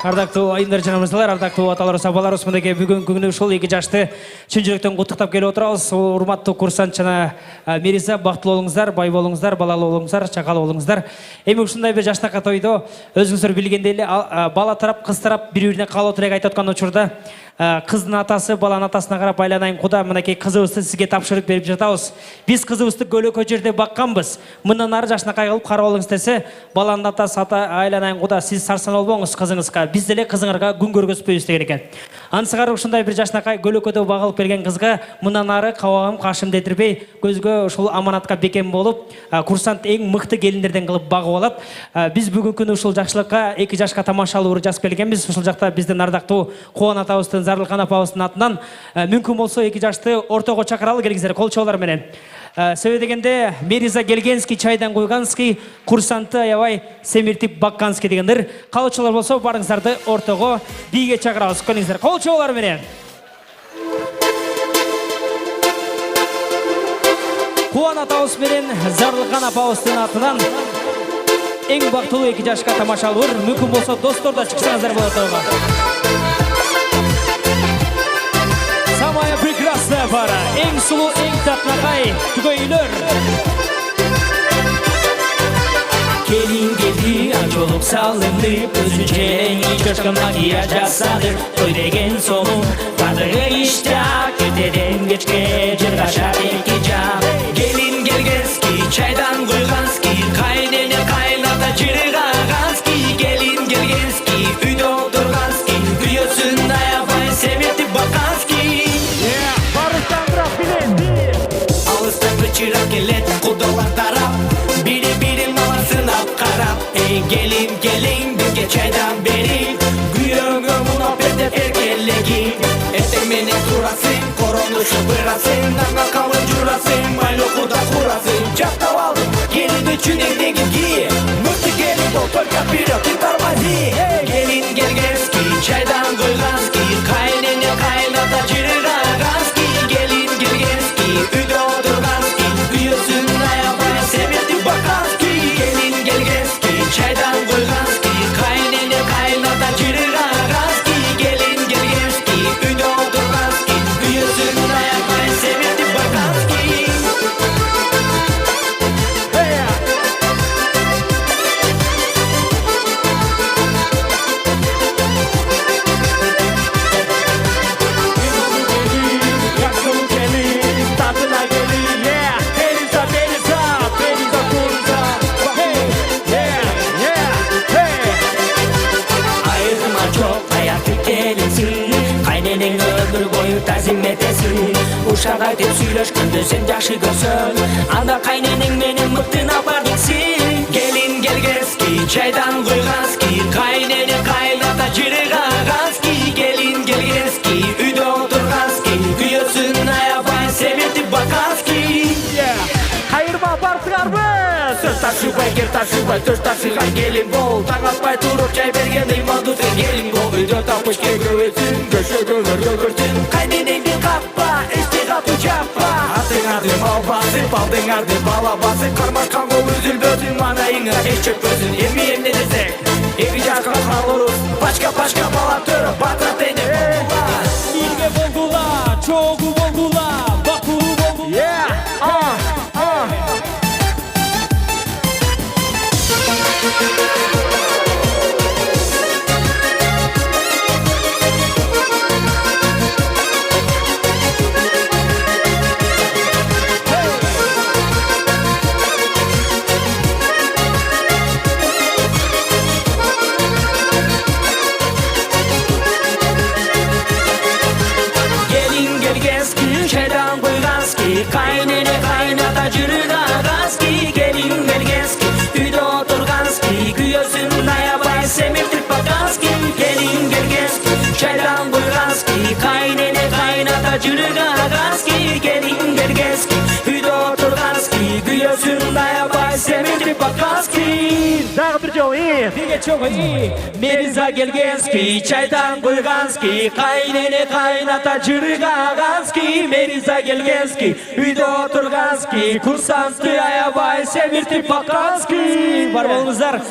Ардактуу айымдар жана мырзалар, ардактуу аталар, сабалар, османдагы бүгүнкү күнү ушул 2 жашты чын жүрөктөн куттуктап келип отурабыз. Урматтуу курсант жана Мериза, бактылуу болуңуздар, бай болуңуздар, балалуу болуңуздар, чакалуу болуңуздар. Эми ушундай бир жаштакка тойдо өзүңүздөр билгендей эле бала тарап, кыз тарап бири-бирине каалоо тилек айтып аткан учурда кыздын атасы баланын атасына карап айланайын куда, мынакей кызыбызды сизге тапшырып берип жатабыз. Биз кызыбызды көлөкө жерде бакканбыз. Мындан ары жашынакай кылып карап алыңыз десе, баланын атасы айланайын куда, сиз сарсан болбоңуз кызыңызга. Биз деле кызыңарга күн көргөзбөйбүз деген экен. Ансыгар ушундай бир жашынакай көлөкөдө багылып келген кызга мындан ары кабагым кашым дедирбей, көзгө ушул аманатка бекем болуп, курсант эң мыкты келиндерден кылып багып алат. Биз бүгүнкү күнү ушул жакшылыкка 2 жашка тамашалуу жазып келгенбиз. Ушул жакта биздин ардактуу Кубан атабыздын, Зарылкан апабыздын атынан мүмкүн болсо 2 жашты ортого чакыралы, келиңиздер кол чоолор менен. Себеби дегенде Мериза Гелгенский, чайдан куйганский, курсанты аябай семиртип бакканский дегендер. Калчылар болсо барыңыздарды ортого бийге чакырабыз. Келиңиздер кол чоолор менен. Кубан атабыз менен Зарылкан апабыздын атынан эң бактылуу 2 жашка тамашалуу. Мүмкүн болсо достор да чыксаңыздар болот. Самая прекрасная пара, эң сулуу, эң татнакай түгөйлөр. Келин келди, ачылып салынып, өзүнчө эң жашка магия жасады. Той деген сону, кадыры иштак, эртеден кечке жыргашат 2 жак. Келин келгенский, чайдан куйганский, кайнене кайната жыргаганский. Келин келгенский, үйдө отурганский, күйөөсүн аябай семиртип бакканский. Чырак келет, кудалар тарап, бири-бирин маласынап карап. Эй, келин, келин, бизге чайдан бери, күйөңгө мунапет деп эркелеги. Эртең менен турасың, корону шыпырасың, аңга калын журасың, майлы куда курасың. Жактап алдым, келиди чүнеңдеги ки, мыкты келин бол, только вперед и тормози. Келин келгенский, чайдан куйганский, кайнене кайната жыргаганский. Келин келгенский, үйдө отурганский, күйөөсүн аябай семиртип бакканский. Келин келгенский, чайдан куйганский, кайнене кайната жыргаганский. Келин келгенский, үйдө отурганский, күйөөсүн аябай семиртип бакканский. Ömür boyu tazim etesin, uşak aytып сүйлөшкөндө сен жакшы көрсөң, анда кайненең менен мыктына бар дейсиң. Келин келгенский, чайдан куйганский, кайнене кайната жыргаганский. Келин келгенский, үйдө отурганский, күйөөсүн аябай семиртип бакканский. Кайырма барсыңарбы? Сөз ташыбай, кер ташыбай, төш ташыган келин бол. Таң атпай туруп чай берген ыймандуу сен келин бол. Үйдө тапыш көгөбөсүн, көшөгөлөр көгөрсүн. Кайненеңди каппа, эчте катуу чаппа. Атыңарды балбасы, балдыңарды балабасы. Кармашкан кол үзүлбөсүн, манайыңа эч чөкпөсүн. Эми эмне десек, 2 жашка калурuz, пачка бала төрөп, батрат эне болдула. Ирге болдула, чогуу болдула, бакулуу болдула. Çaydan kuyganski, kaynene kaynata jırgaganski. Gelin gelgenski, үйдө oturganski, kүйөөsүн аябай семиртип баккански. Gelin gelgenski, çaydan kuyganski, kaynene kaynata jırgaganski. Gelin gelgenski, үйдө oturganski, kүйөөsүн aябай семиртип баккански. Дагы бир жолу, бирге чогуу. Мериза Гелгенский, чайдан куйганский, кайнене кайната жыргаганский. Мериза Гелгенский, үйдө отурганский, курсанты аябай семиртип бакканский. Бар болуңуздар.